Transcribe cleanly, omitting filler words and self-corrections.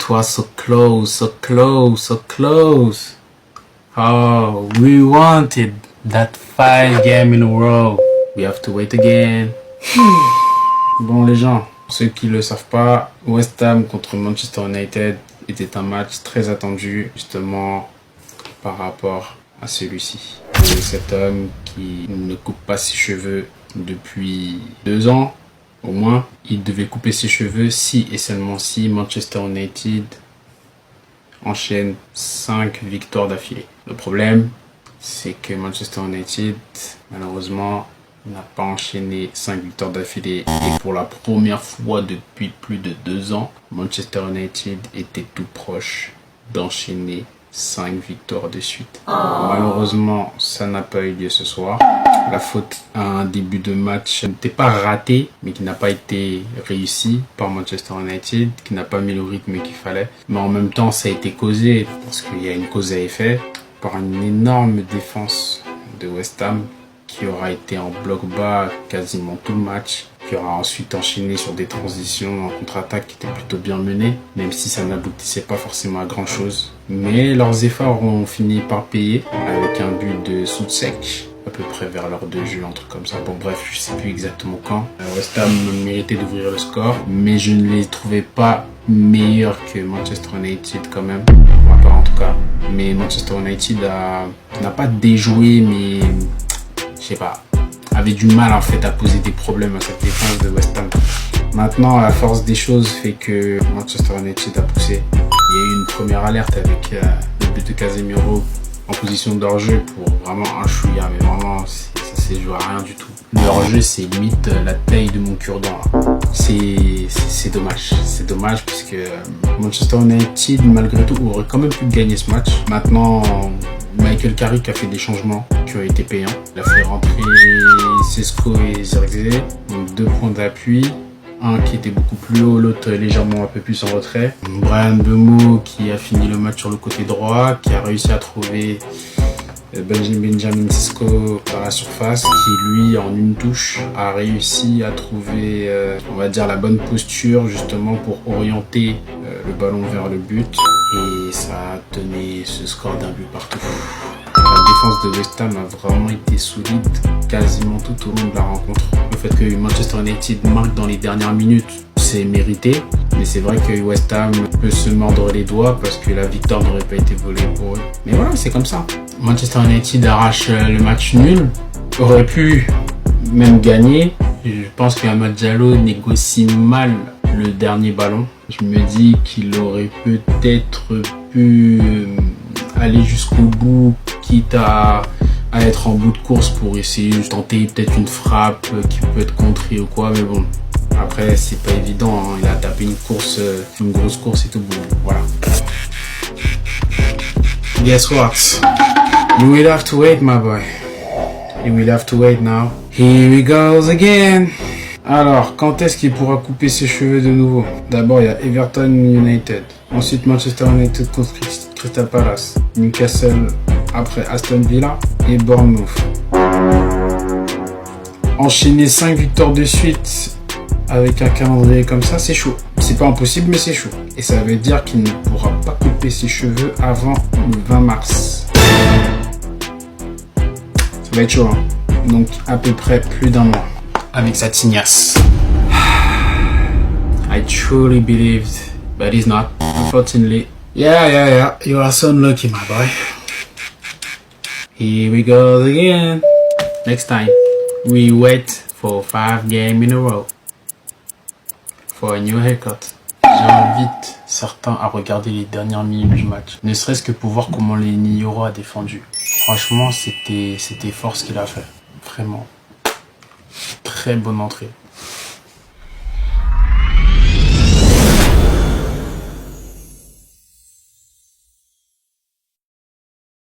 It was so close, so close, so close. Oh, we wanted that 5 game in a row. We have to wait again. Bon les gens, ceux qui le savent pas, West Ham contre Manchester United était un match très attendu justement par rapport à celui-ci. Et cet homme qui ne coupe pas ses cheveux depuis 2 ans au moins, il devait couper ses cheveux si et seulement si Manchester United enchaîne 5 victoires d'affilée. Le problème, c'est que Manchester United, malheureusement, n'a pas enchaîné 5 victoires d'affilée. Et pour la première fois depuis plus de 2 ans, Manchester United était tout proche d'enchaîner 5 victoires de suite. Malheureusement, ça n'a pas eu lieu ce soir. La faute à un début de match n'était pas raté, mais qui n'a pas été réussi par Manchester United, qui n'a pas mis le rythme qu'il fallait. Mais en même temps, ça a été causé, parce qu'il y a une cause à effet, par une énorme défense de West Ham, qui aura été en bloc bas quasiment tout le match, qui aura ensuite enchaîné sur des transitions en contre-attaque qui étaient plutôt bien menées, même si ça n'aboutissait pas forcément à grand chose. Mais leurs efforts ont fini par payer avec un but de Souček, à peu près vers l'heure de jeu, un truc comme ça. Bon bref, je sais plus exactement quand. West Ham méritait d'ouvrir le score, mais je ne les trouvais pas meilleurs que Manchester United quand même, pour ma part en tout cas. Mais Manchester United n'a pas déjoué, mais je sais pas, avait du mal en fait à poser des problèmes à cette défense de West Ham. Maintenant, la force des choses fait que Manchester United a poussé. Il y a eu une première alerte avec le but de Casemiro en position de hors-jeu pour vraiment un chouïa, mais vraiment ça s'est joué à rien du tout. Le hors-jeu c'est limite la taille de mon cure-dent. C'est dommage, puisque Manchester United malgré tout aurait quand même pu gagner ce match. Maintenant, Michael Carrick a fait des changements qui ont été payants. Il a fait rentrer Sesko et Zirkzee, donc 2 points d'appui. Un qui était beaucoup plus haut, l'autre légèrement un peu plus en retrait. Bryan Mbeumo qui a fini le match sur le côté droit, qui a réussi à trouver Benjamin Sesko par la surface, qui lui en une touche a réussi à trouver on va dire la bonne posture justement pour orienter le ballon vers le but, et ça a donné ce score d'un but partout. La défense de West Ham a vraiment été solide quasiment tout au long de la rencontre. Le fait que Manchester United marque dans les dernières minutes, c'est mérité. Mais c'est vrai que West Ham peut se mordre les doigts parce que la victoire n'aurait pas été volée pour eux. Mais voilà, c'est comme ça. Manchester United arrache le match nul. Aurait pu même gagner. Je pense qu'Amad Diallo négocie mal le dernier ballon. Je me dis qu'il aurait peut-être pu aller jusqu'au bout, quitte à être en bout de course pour essayer de tenter peut-être une frappe qui peut être contrée ou quoi, mais bon, après c'est pas évident, hein. Il a tapé une grosse course et tout, bon, voilà. Guess what? You will have to wait, my boy. You will have to wait now. Here he goes again. Alors, quand est-ce qu'il pourra couper ses cheveux de nouveau? D'abord, il y a Everton United. Ensuite, Manchester United contre Crystal Palace. Newcastle, après Aston Villa et Bournemouth. Enchaîner 5 victoires de suite avec un calendrier comme ça, c'est chaud. C'est pas impossible, mais c'est chaud. Et ça veut dire qu'il ne pourra pas couper ses cheveux avant le 20 mars. Ça va être chaud, hein. Donc, à peu près plus d'1 mois. Avec sa tignasse. I truly believed, but he's not, unfortunately. Yeah, you are so unlucky, my boy. Here we go again. Next time, we wait for 5 games in a row for a new haircut. J'invite certains à regarder les dernières minutes du match, ne serait-ce que pour voir comment les Nioro a défendu. Franchement, c'était fort ce qu'il a fait, vraiment. Très bonne entrée.